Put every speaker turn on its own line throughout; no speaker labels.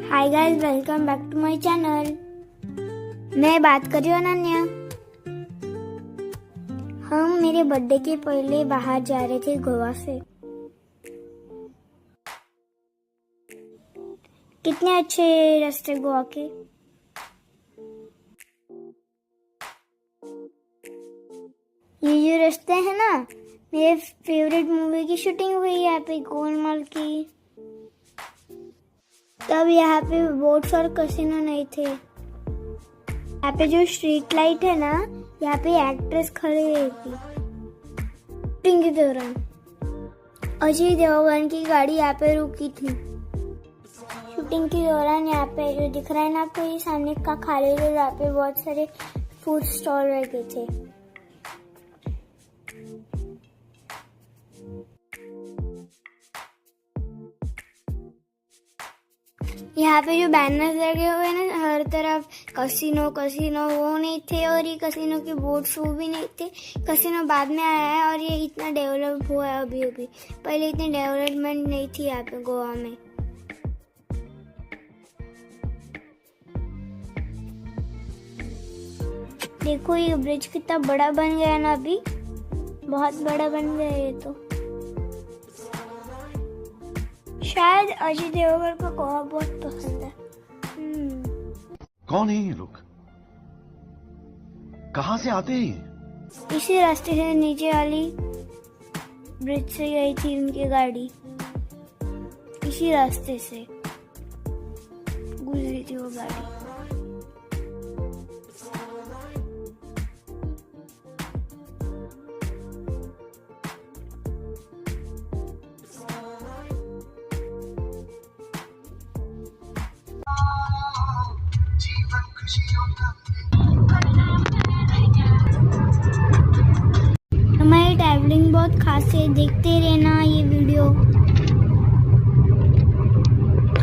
Hi guys, welcome back to my channel. मैं बात कर रही हूँ अनन्या। हम मेरे बर्थडे के पहले बाहर जा रहे थे गोवा से। कितने अच्छे रास्ते गोवा के। ये जो रास्ते हैं ना, मेरे फेवरेट मूवी की शूटिंग हुई है यहाँ पे, गोलमाल की। तब यहाँ पे बोट्स और कैसीनो नहीं थे। यहाँ पे जो स्ट्रीट लाइट है ना, यहाँ पे एक्ट्रेस खड़ी रही थी शूटिंग के दौरान। अजय देवगन की गाड़ी यहाँ पे रुकी थी शूटिंग के दौरान। यहाँ पे जो दिख रहा है ना आपको, ये सामने का खाली रोड, यहाँ पे बहुत सारे फूड स्टॉल रखे थे। यहाँ पे जो बैनर्स लगे हुए हैं ना हर तरफ, कसिनो कसिनो, वो नहीं थे। और ये कसिनो के बोर्ड्स वो भी नहीं थे। कसिनो बाद में आया है और ये इतना डेवलप हुआ है अभी अभी। पहले इतनी डेवलपमेंट नहीं थी यहाँ पे गोवा में। देखो ये ब्रिज कितना बड़ा बन गया है ना, अभी बहुत बड़ा बन गया है ये तो। शायद अजय देवगन को गोवा बहुत पसंद है।
कौन है ये लोग? कहाँ से आते हैं?
इसी रास्ते से नीचे वाली ब्रिज से गई थी उनकी गाड़ी। इसी रास्ते से गुजरी थी वो गाड़ी। हमारी ट्रैवलिंग बहुत खास है, देखते रहना ये वीडियो।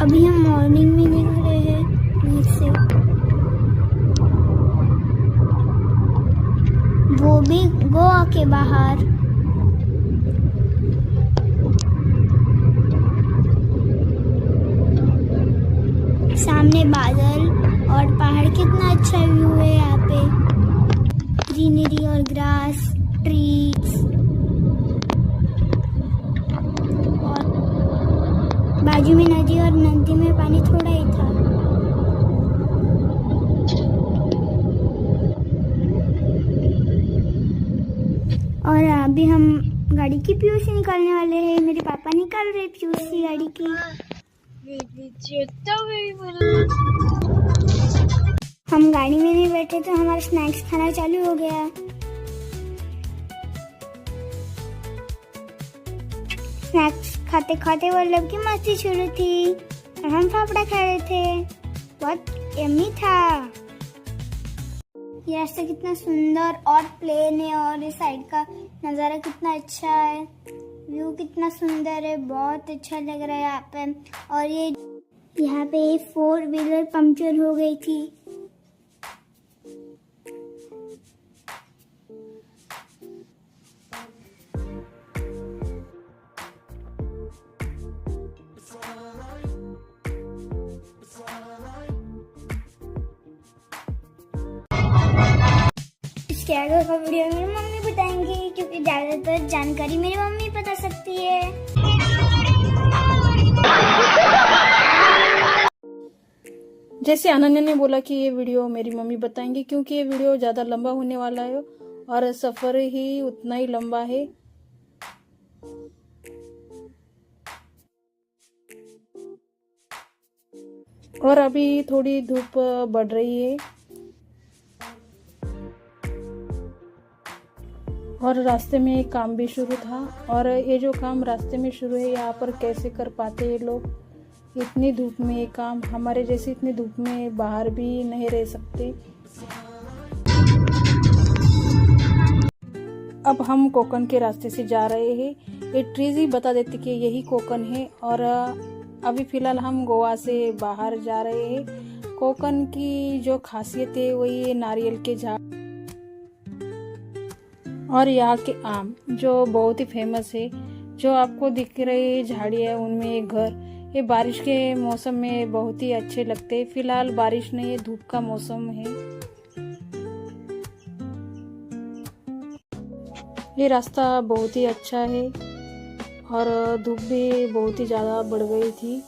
अभी हम मॉर्निंग में निकल रहे हैं बीच से, वो भी गोवा के बाहर। सामने बादल और पहाड़, कितना अच्छा व्यू है यहाँ पे। ग्रीनरी और ग्रास, ट्रीज, और बाजू में नदी, और नदी में पानी थोड़ा ही था। और अभी हम गाड़ी की पीयूसी निकालने वाले हैं। मेरे पापा निकाल रहे पीयूसी गाड़ी की। हम गाड़ी में नहीं बैठे तो हमारा स्नैक्स खाना चालू हो गया। स्नैक्स खाते खाते वल्लभ की मस्ती शुरू थी और हम फाफड़ा खा रहे थे। बहुत यम्मी था। ये रास्ता कितना सुंदर और प्लेन है, और इस साइड का नज़ारा कितना अच्छा है। व्यू कितना सुंदर है, बहुत अच्छा लग रहा है यहाँ पे। और ये यहाँ पे 4 व्हीलर पंक्चर हो गई थी। इसके आगे का वीडियो मेरी मम्मी बताएंगी, क्योंकि ज्यादातर जानकारी मेरी मम्मी बता सकती है।
जैसे अनन्या ने बोला कि ये वीडियो मेरी मम्मी बताएंगी, क्योंकि ये वीडियो ज़्यादा लंबा होने वाला है और सफ़र ही उतना ही लंबा है। और अभी थोड़ी धूप बढ़ रही है और रास्ते में एक काम भी शुरू था। और ये जो काम रास्ते में शुरू है, यहाँ पर कैसे कर पाते हैं लोग इतनी धूप में ये काम। हमारे जैसे इतनी धूप में बाहर भी नहीं रह सकते। अब हम कोकण के रास्ते से जा रहे हैं। ये ट्रीज ही बता देते कि यही कोकण है। और अभी फिलहाल हम गोवा से बाहर जा रहे हैं। कोकण की जो खासियत है वही है नारियल के झाड़ और यहाँ के आम, जो बहुत ही फेमस है। जो आपको दिख रही झाड़ियाँ, उनमें एक घर, ये बारिश के मौसम में बहुत ही अच्छे लगते हैं। फिलहाल बारिश नहीं है, धूप का मौसम है। ये रास्ता बहुत ही अच्छा है और धूप भी बहुत ही ज़्यादा बढ़ गई थी।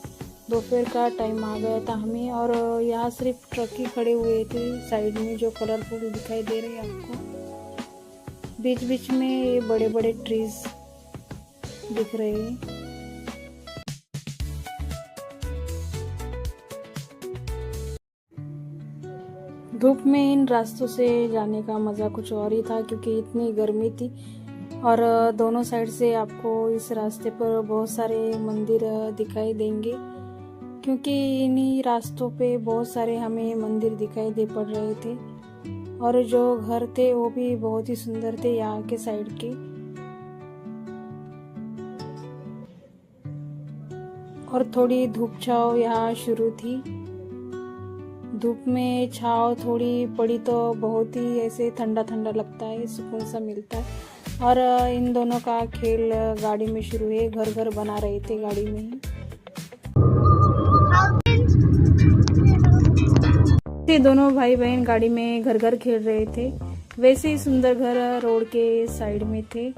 दोपहर का टाइम आ गया था हमें और यहाँ सिर्फ ट्रक ही खड़े हुए थे साइड में, जो कलरफुल दिखाई दे रहे हैं आपको। बीच बीच में ये बड़े बड़े ट्रीज दिख रहे हैं। धूप में इन रास्तों से जाने का मज़ा कुछ और ही था, क्योंकि इतनी गर्मी थी और दोनों साइड से आपको इस रास्ते पर बहुत सारे मंदिर दिखाई देंगे, क्योंकि इन्हीं रास्तों पे बहुत सारे हमें मंदिर दिखाई दे पड़ रहे थे और जो घर थे वो भी बहुत ही सुंदर थे यहाँ के साइड के। और थोड़ी धूप छाँव यहाँ शुरू थी। धूप में छाँव थोड़ी पड़ी तो बहुत ही ऐसे ठंडा ठंडा लगता है, सुकून सा मिलता है। और इन दोनों का खेल गाड़ी में शुरू है, घर घर बना रहे थे गाड़ी में ही। ये दोनों भाई बहन गाड़ी में घर घर खेल रहे थे। वैसे ही सुंदर घर रोड के साइड में थे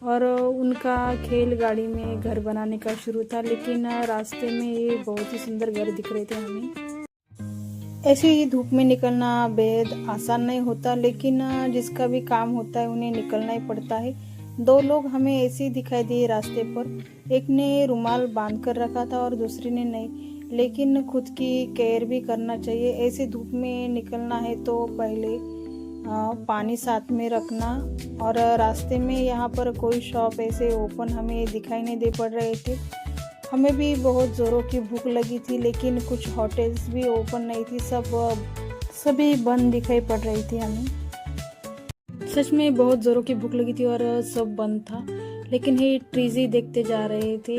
और उनका खेल गाड़ी में घर बनाने का शुरू था, लेकिन रास्ते में ये बहुत ही सुंदर घर दिख रहे थे हमें। ऐसे ही धूप में निकलना बेहद आसान नहीं होता, लेकिन जिसका भी काम होता है उन्हें निकलना ही पड़ता है। दो लोग हमें ऐसे ही दिखाई दिए रास्ते पर। एक ने रुमाल बांध कर रखा था और दूसरे ने नहीं, लेकिन खुद की केयर भी करना चाहिए। ऐसे धूप में निकलना है तो पहले पानी साथ में रखना। और रास्ते में यहाँ पर कोई शॉप ऐसे ओपन हमें दिखाई नहीं दे पड़ रहे थे। हमें भी बहुत ज़ोरों की भूख लगी थी, लेकिन कुछ होटल्स भी ओपन नहीं थी, सभी बंद दिखाई पड़ रही थी हमें। सच में बहुत ज़ोरों की भूख लगी थी और सब बंद था, लेकिन ये ट्रीज ही देखते जा रहे थे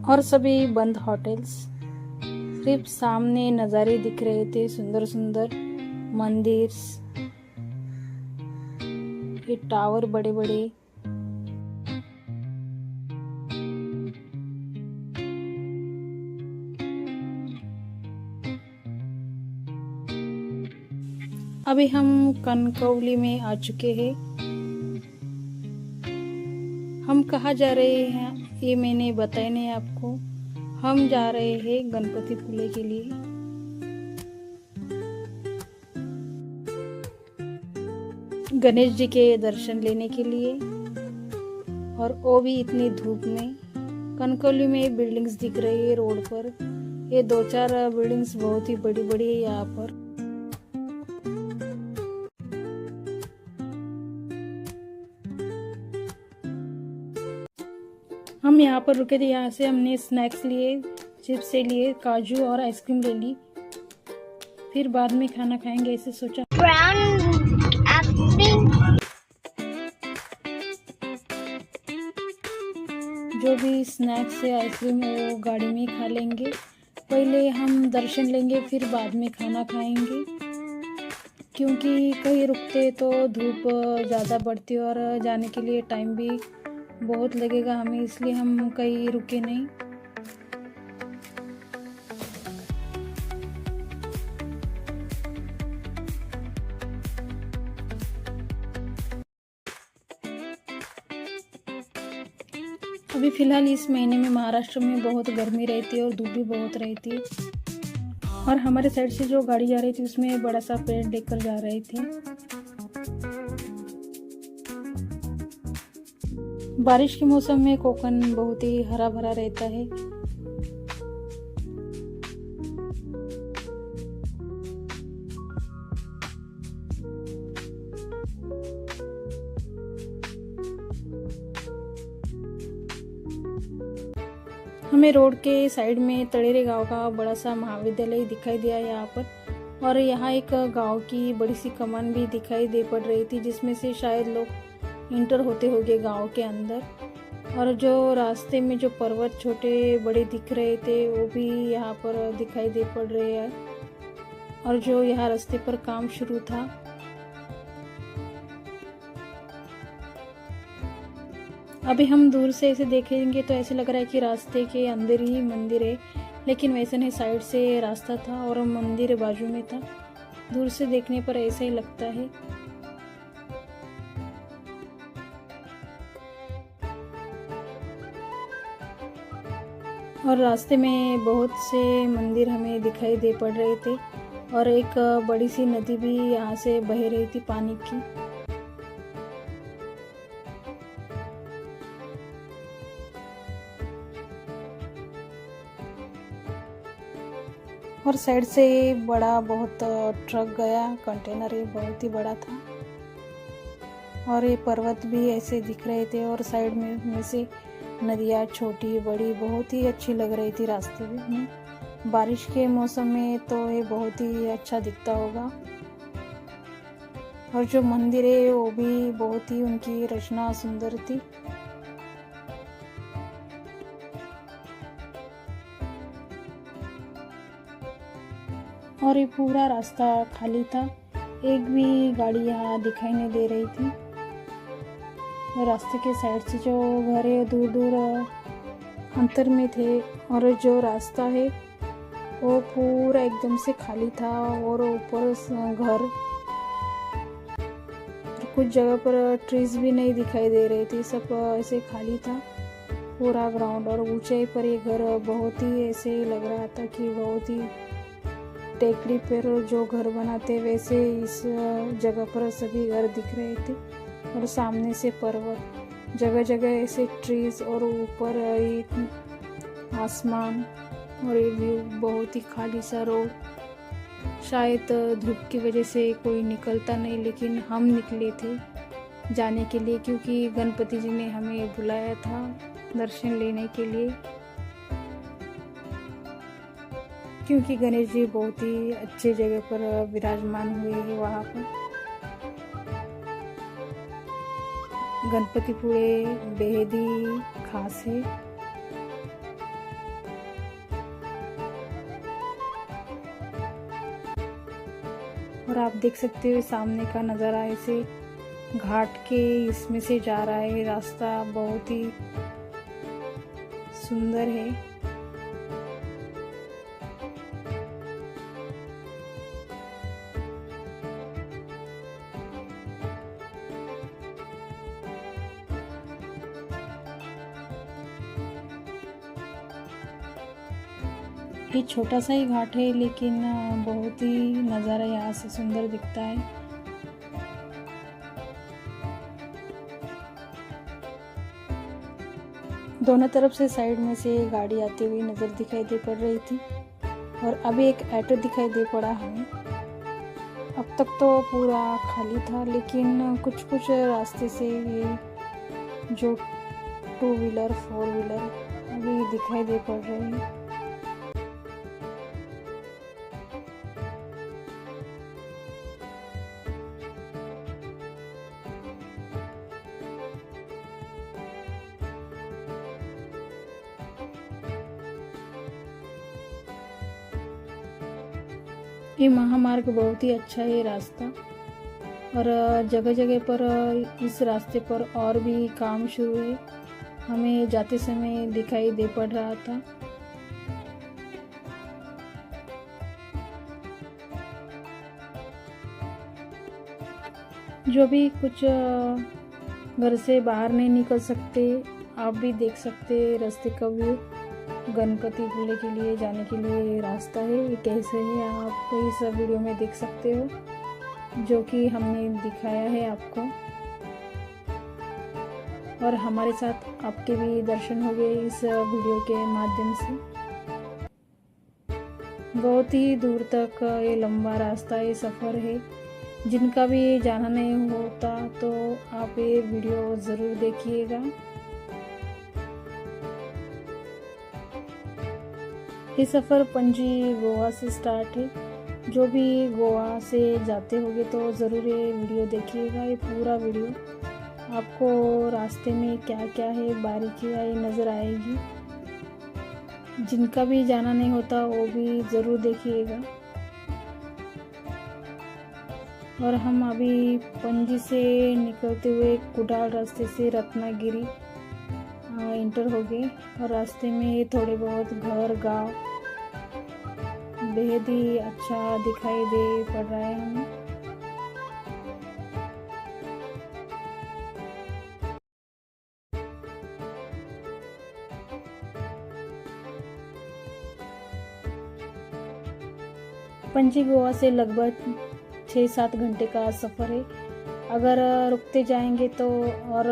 और सभी बंद होटल्स। सिर्फ सामने नज़ारे दिख रहे थे, सुंदर सुंदर मंदिर, ये टावर बड़े बड़े। अभी हम कनकौली में आ चुके हैं। हम कहाँ जा रहे हैं ये मैंने बताया नहीं आपको। हम जा रहे हैं गणपतिपुले के लिए। गणेश जी के दर्शन लेने के लिए, और वो भी इतनी धूप में। कनकौली में बिल्डिंग्स दिख रही है रोड पर। ये 2-4 बिल्डिंग्स बहुत ही बड़ी बड़ी है यहाँ पर। हम यहाँ पर रुके थे, यहाँ से हमने स्नैक्स लिए, चिप्स से लिए, काजू और आइसक्रीम ले ली। फिर बाद में खाना खाएंगे ऐसे सोचा। जो भी स्नैक्स है आइसक्रीम वो गाड़ी में खा लेंगे। पहले हम दर्शन लेंगे, फिर बाद में खाना खाएंगे, क्योंकि कहीं रुकते तो धूप ज़्यादा बढ़ती और जाने के लिए टाइम भी बहुत लगेगा हमें, इसलिए हम कहीं रुके नहीं। अभी फिलहाल इस महीने में महाराष्ट्र में बहुत गर्मी रहती है और धूप भी बहुत रहती है। और हमारे साइड से जो गाड़ी जा रही थी उसमें बड़ा सा पेड़ लेकर जा रहे थे। बारिश के मौसम में कोकण बहुत ही हरा भरा रहता है। हमें रोड के साइड में तड़ेरे गांव का बड़ा सा महाविद्यालय दिखाई दिया यहाँ पर, और यहाँ एक गांव की बड़ी सी कमान भी दिखाई दे पड़ रही थी, जिसमें से शायद लोग इंटर होते होंगे गांव के अंदर। और जो रास्ते में जो पर्वत छोटे बड़े दिख रहे थे वो भी यहाँ पर दिखाई दे पड़ रहे हैं। और जो यहाँ रास्ते पर काम शुरू था, अभी हम दूर से ऐसे देखेंगे तो ऐसे लग रहा है कि रास्ते के अंदर ही मंदिर है, लेकिन वैसे नहीं, साइड से रास्ता था और मंदिर बाजू में था। दूर से देखने पर ऐसा ही लगता है। और रास्ते में बहुत से मंदिर हमें दिखाई दे पड़ रहे थे और एक बड़ी सी नदी भी यहाँ से बह रही थी पानी की। और साइड से बड़ा बहुत ट्रक गया, कंटेनर ये बहुत ही बड़ा था। और ये पर्वत भी ऐसे दिख रहे थे और साइड में से नदियाँ छोटी बड़ी बहुत ही अच्छी लग रही थी रास्ते में। बारिश के मौसम में तो ये बहुत ही अच्छा दिखता होगा। और जो मंदिर है वो भी बहुत ही उनकी रचना सुंदर थी। और ये पूरा रास्ता खाली था, एक भी गाड़ी यहाँ दिखाई नहीं दे रही थी। और रास्ते के साइड से जो घर है दूर दूर अंतर में थे और जो रास्ता है वो पूरा एकदम से खाली था। और ऊपर घर और कुछ जगह पर ट्रीज भी नहीं दिखाई दे रही थी, सब ऐसे खाली था पूरा ग्राउंड। और ऊंचाई पर ये घर बहुत ही ऐसे लग रहा था कि बहुत ही टेकड़ी पर जो घर बनाते वैसे इस जगह पर सभी घर दिख रहे थे। और सामने से पर्वत, जगह जगह ऐसे ट्रीज और ऊपर आसमान और ये व्यू, बहुत ही खाली सा रोड। शायद धूप की वजह से कोई निकलता नहीं, लेकिन हम निकले थे जाने के लिए क्योंकि गणपति जी ने हमें बुलाया था दर्शन लेने के लिए। क्योंकि गणेश जी बहुत ही अच्छे जगह पर विराजमान हुए हैं वहाँ पर। गणपतिपुळे बेहद ही खास है। और आप देख सकते हो सामने का नज़ारा ऐसे घाट के इसमें से जा रहा है, रास्ता बहुत ही सुंदर है। ये छोटा सा ही घाट है, लेकिन बहुत ही नज़ारा यहाँ से सुंदर दिखता है। दोनों तरफ से साइड में से गाड़ी आती हुई नज़र दिखाई दे पड़ रही थी। और अभी एक ऑटो दिखाई दे पड़ा हमें। अब तक तो पूरा खाली था, लेकिन कुछ कुछ रास्ते से ये जो 2 व्हीलर 4 व्हीलर अभी दिखाई दे पड़ रहे हैं। ये महामार्ग बहुत ही अच्छा है रास्ता। और जगह जगह पर इस रास्ते पर और भी काम शुरू है, हमें जाते समय दिखाई दे पड़ रहा था। जो भी कुछ घर से बाहर नहीं निकल सकते, आप भी देख सकते रास्ते का व्यू। गणपतिपुळे के लिए जाने के लिए रास्ता है, ये कैसे है आप इस वीडियो में देख सकते हो, जो कि हमने दिखाया है आपको। और हमारे साथ आपके भी दर्शन हो गए इस वीडियो के माध्यम से। बहुत ही दूर तक ये लंबा रास्ता, ये सफ़र है। जिनका भी जाना नहीं होता तो आप ये वीडियो ज़रूर देखिएगा। ये सफ़र पणजी गोवा से स्टार्ट है। जो भी गोवा से जाते होंगे तो ज़रूर ये वीडियो देखिएगा। ये पूरा वीडियो आपको रास्ते में क्या क्या है बारीकियाँ ये नज़र आएगी। जिनका भी जाना नहीं होता वो भी ज़रूर देखिएगा। और हम अभी पणजी से निकलते हुए कुडाल रास्ते से रत्नागिरी यहाँ इंटर हो गए और रास्ते में थोड़े बहुत घर गांव बेहद ही अच्छा दिखाई दे पड़ रहा है हमें। पणजी गोवा से लगभग 6-7 घंटे का सफ़र है। अगर रुकते जाएंगे तो और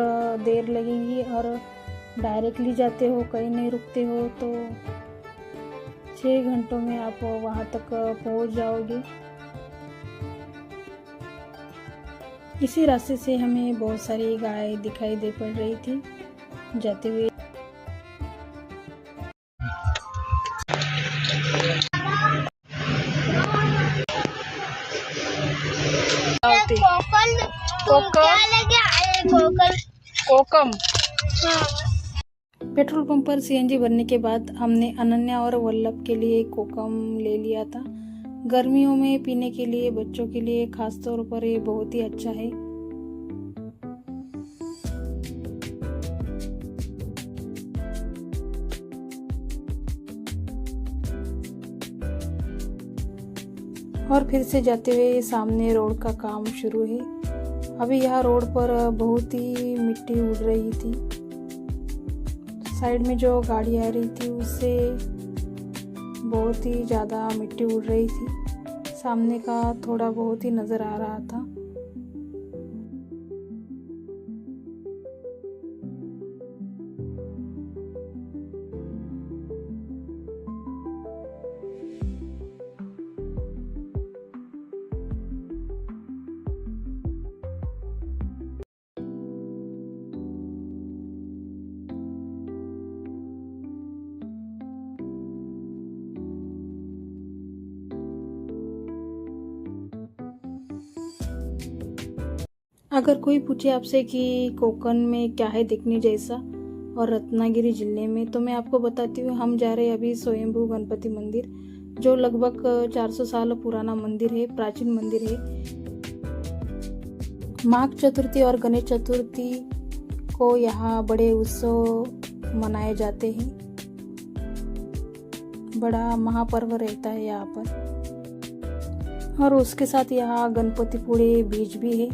देर लगेगी, और डायरेक्टली जाते हो कहीं नहीं रुकते हो तो 6 घंटों में आप वहाँ तक पहुँच जाओगे। इसी रास्ते से हमें बहुत सारी गाय दिखाई दे पड़ रही थी जाते हुए। कोकम। पेट्रोल पंप पर सीएनजी भरने के बाद हमने अनन्या और वल्लभ के लिए कोकम ले लिया था। गर्मियों में पीने के लिए बच्चों के लिए खास तौर पर ये बहुत ही अच्छा है। और फिर से जाते हुए सामने रोड का काम शुरू है। अभी यहाँ रोड पर बहुत ही मिट्टी उड़ रही थी। साइड में जो गाड़ी आ रही थी उससे बहुत ही ज़्यादा मिट्टी उड़ रही थी। सामने का थोड़ा बहुत ही नज़र आ रहा था। अगर कोई पूछे आपसे कि कोकण में क्या है देखने जैसा और रत्नागिरी जिले में, तो मैं आपको बताती हूँ। हम जा रहे हैं अभी स्वयंभू गणपति मंदिर, जो लगभग 400 साल पुराना मंदिर है, प्राचीन मंदिर है। माघ चतुर्थी और गणेश चतुर्थी को यहाँ बड़े उत्सव मनाए जाते हैं। बड़ा महापर्व रहता है यहाँ पर। और उसके साथ यहाँ गणपतिपुळे बीच भी है।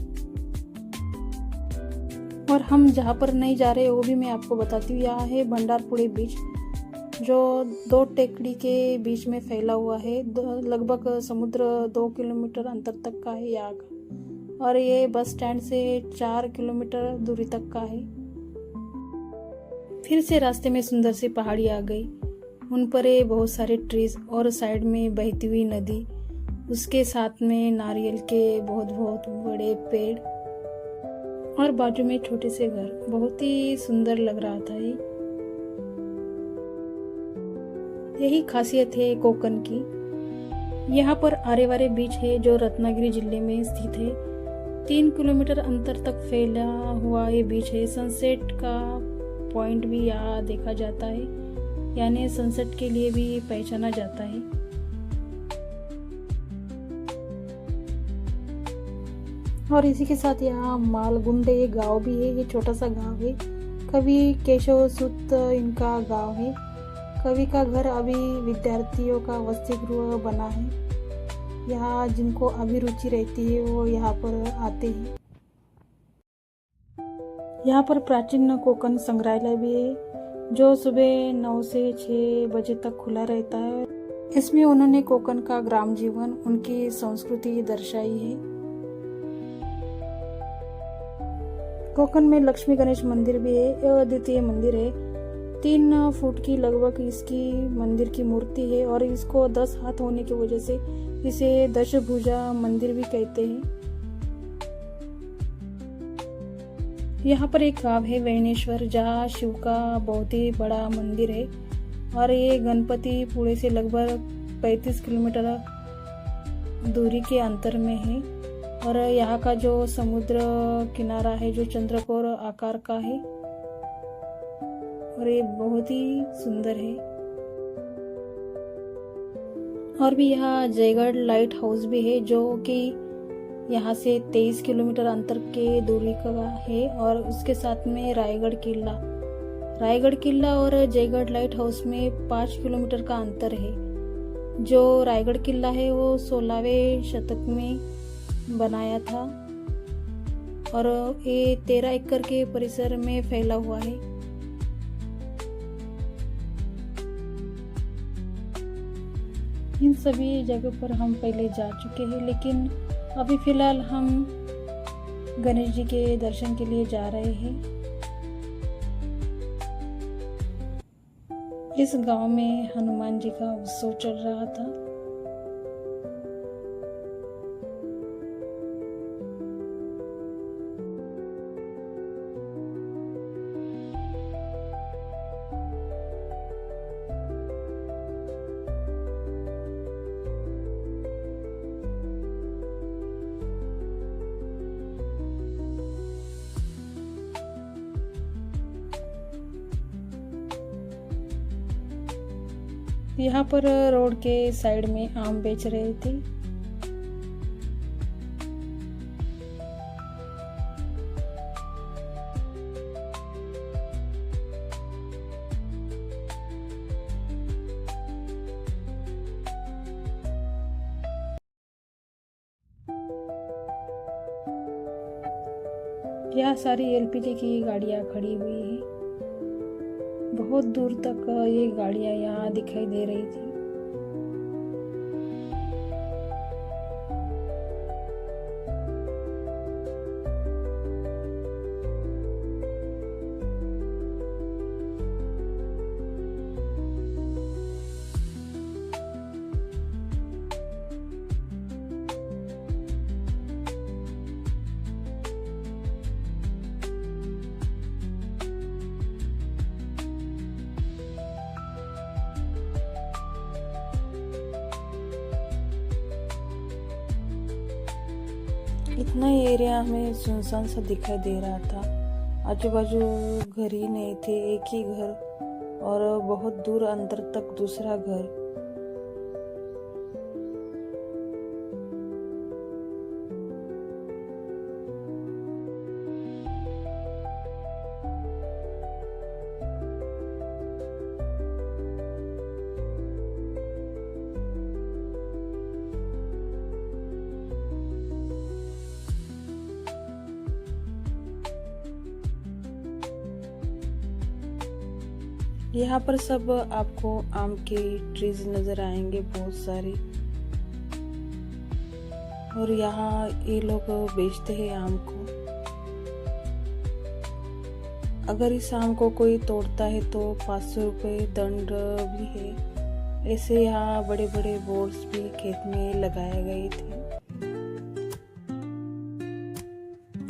और हम जहाँ पर नहीं जा रहे वो भी मैं आपको बताती हूँ। यहाँ है भंडारपुळे बीच, जो 2 टेकड़ी के बीच में फैला हुआ है। लगभग समुद्र 2 किलोमीटर अंतर तक का है यहाँ का, और ये बस स्टैंड से 4 किलोमीटर दूरी तक का है। फिर से रास्ते में सुंदर सी पहाड़ी आ गई, उन पर बहुत सारे ट्रीज और साइड में बहती हुई नदी, उसके साथ में नारियल के बहुत बहुत बड़े पेड़ और बाजू में छोटे से घर। बहुत ही सुंदर लग रहा था ये। यही खासियत है कोकण की। यहाँ पर आरेवारे बीच है जो रत्नागिरी जिले में स्थित है। 3 किलोमीटर अंतर तक फैला हुआ ये बीच है। सनसेट का पॉइंट भी यहाँ देखा जाता है, यानी सनसेट के लिए भी पहचाना जाता है। और इसी के साथ यहाँ मालगुंडे गांव भी है। ये छोटा सा गांव है। कवि केशव सूत इनका गांव है। कवि का घर अभी विद्यार्थियों का वसति गृह बना है। यहाँ जिनको अभिरुचि रहती है वो यहाँ पर आते हैं। यहाँ पर प्राचीन कोकण संग्रहालय भी है, जो सुबह 9 से 6 बजे तक खुला रहता है। इसमें उन्होंने कोकण का ग्राम जीवन, उनकी संस्कृति दर्शाई है। कोकण में लक्ष्मी गणेश मंदिर भी है। यह अद्वितीय मंदिर है। 3 फुट की लगभग इसकी मंदिर की मूर्ति है, और इसको 10 हाथ होने की वजह से इसे दशभुजा मंदिर भी कहते हैं। यहाँ पर एक गांव है वैनेश्वर, जहाँ शिव का बहुत ही बड़ा मंदिर है, और ये गणपतिपुळे से लगभग 35 किलोमीटर दूरी के अंतर में है। और यहाँ का जो समुद्र किनारा है जो चंद्रकोर आकार का है, और ये बहुत ही सुंदर है। और भी यहाँ जयगढ़ लाइट हाउस भी है, जो कि यहाँ से 23 किलोमीटर अंतर के दूरी का है। और उसके साथ में रायगढ़ किला, रायगढ़ किला और जयगढ़ लाइट हाउस में 5 किलोमीटर का अंतर है। जो रायगढ़ किला है वो 16वें शतक में बनाया था और ये 13 एकड़ के परिसर में फैला हुआ है। इन सभी जगह पर हम पहले जा चुके हैं, लेकिन अभी फिलहाल हम गणेश जी के दर्शन के लिए जा रहे हैं। इस गांव में हनुमान जी का उत्सव चल रहा था। यहाँ पर रोड के साइड में आम बेच रहे थे। यहाँ सारी एलपीजी की गाड़ियाँ खड़ी हुई है। बहुत दूर तक ये गाड़ियां यहाँ दिखाई दे रही थी। इतना एरिया हमें सुनसान सा दिखाई दे रहा था। आजू बाजू घर ही नहीं थे, एक ही घर और बहुत दूर अंदर तक दूसरा घर। यहाँ पर सब आपको आम के ट्रीज नजर आएंगे बहुत सारे, और यहाँ ये लोग बेचते हैं आम को। अगर इस आम को कोई तोड़ता है तो 500 रुपये दंड भी है। ऐसे यहाँ बड़े बड़े बोर्ड्स भी खेत में लगाए गए थे।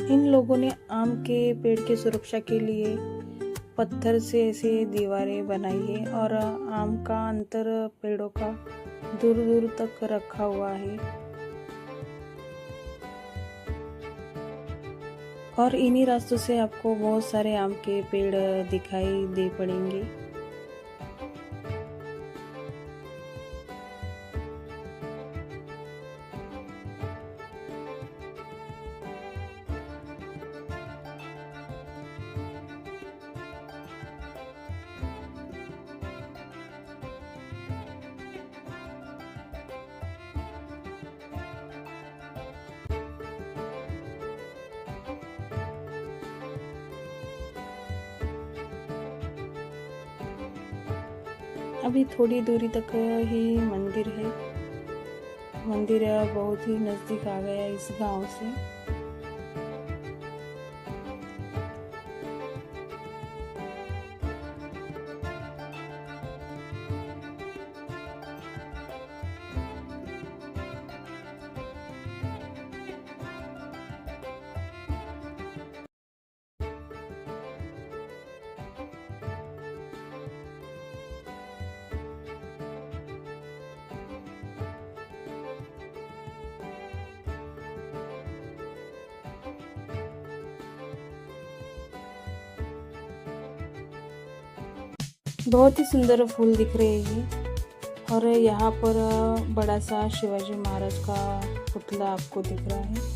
इन लोगों ने आम के पेड़ की सुरक्षा के लिए पत्थर से ऐसे दीवारें बनाई है और आम का अंतर पेड़ों का दूर दूर तक रखा हुआ है। और इन्हीं रास्तों से आपको बहुत सारे आम के पेड़ दिखाई दे पड़ेंगे। अभी थोड़ी दूरी तक ही मंदिर है। मंदिर बहुत ही नजदीक आ गया इस गांव से। बहुत ही सुंदर फूल दिख रहे हैं और यहाँ पर बड़ा सा शिवाजी महाराज का पुतला आपको दिख रहा है।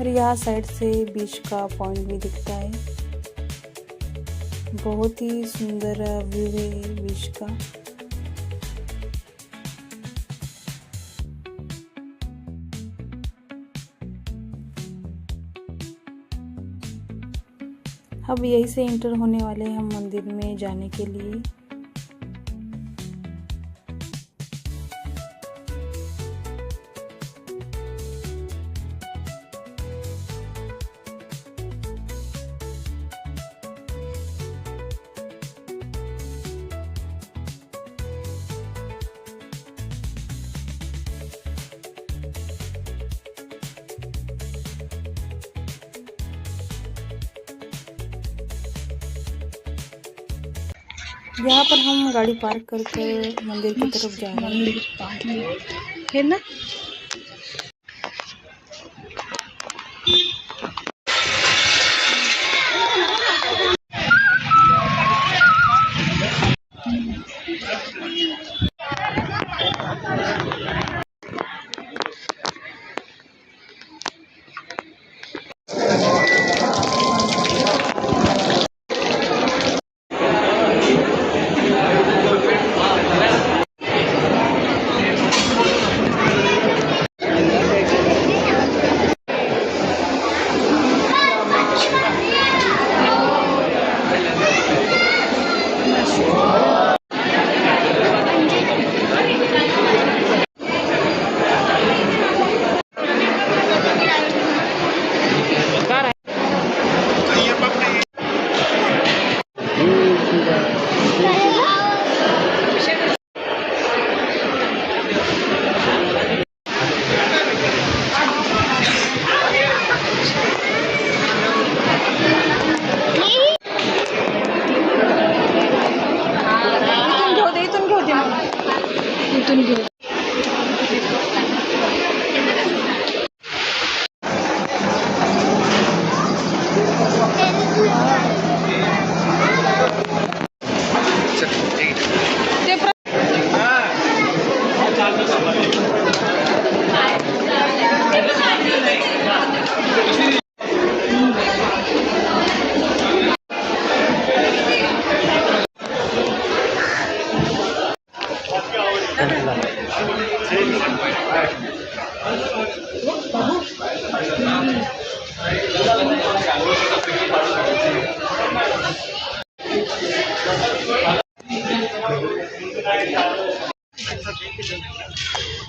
और यहाँ साइड से बीच का पॉइंट भी दिखता है। बहुत ही सुंदर व्यू है बीच का। अब यहीं से एंटर होने वाले हैं हम मंदिर में जाने के लिए। यहाँ पर हम गाड़ी पार्क करके मंदिर की तरफ जा रहे हैं, है ना।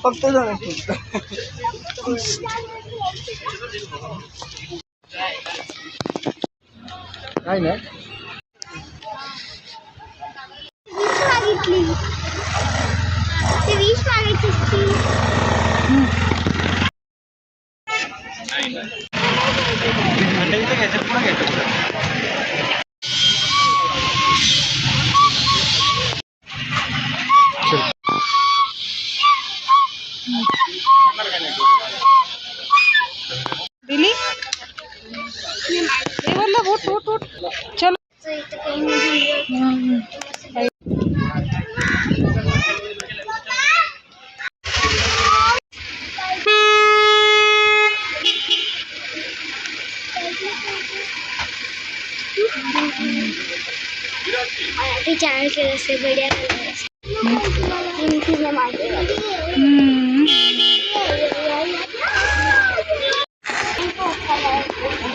फक्त जाणार काय ना
मागितली ते 20 मागायची असती.
दिली ये वाला उठ उठ उठ चलो.
इथं काही नाही. चार के से बढ़िया इनकी में मार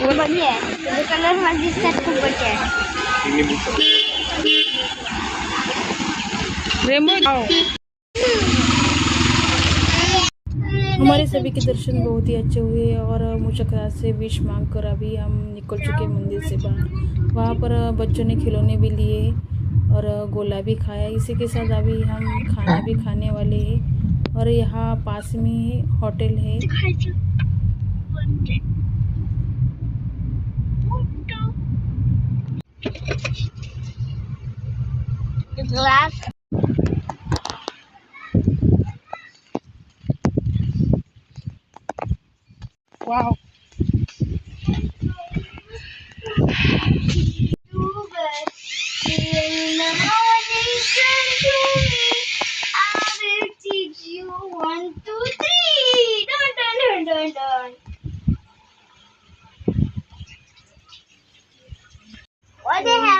वो बढ़िया है. तो कलर माझी सेट खूप बढ़िया है.
रेमो हमारे सभी के दर्शन बहुत ही अच्छे हुए और मुचकरा से विश मांग कर अभी हम निकल चुके मंदिर से बाहर. वहाँ पर बच्चों ने खिलौने भी लिए और गोला भी खाया. इसी के साथ अभी हम खाना भी खाने वाले हैं और यहाँ पास में ही होटल है.
ग्लास
वाह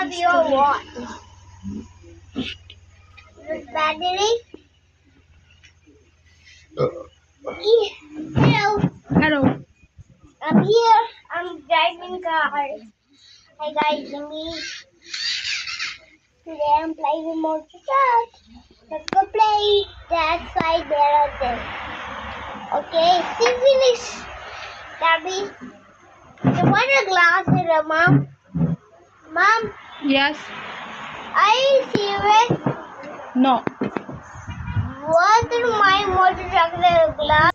of your watch? This battery? Hello.
Hello.
I'm here. I'm driving car. Hi guys, me. Today I'm playing with motorcycle. Let's go play. That side there are there. Okay, see finish. Gabby, you want a glass here, Mom? Mom,
Yes.
are you serious?
No.
What in my motorcycle glass?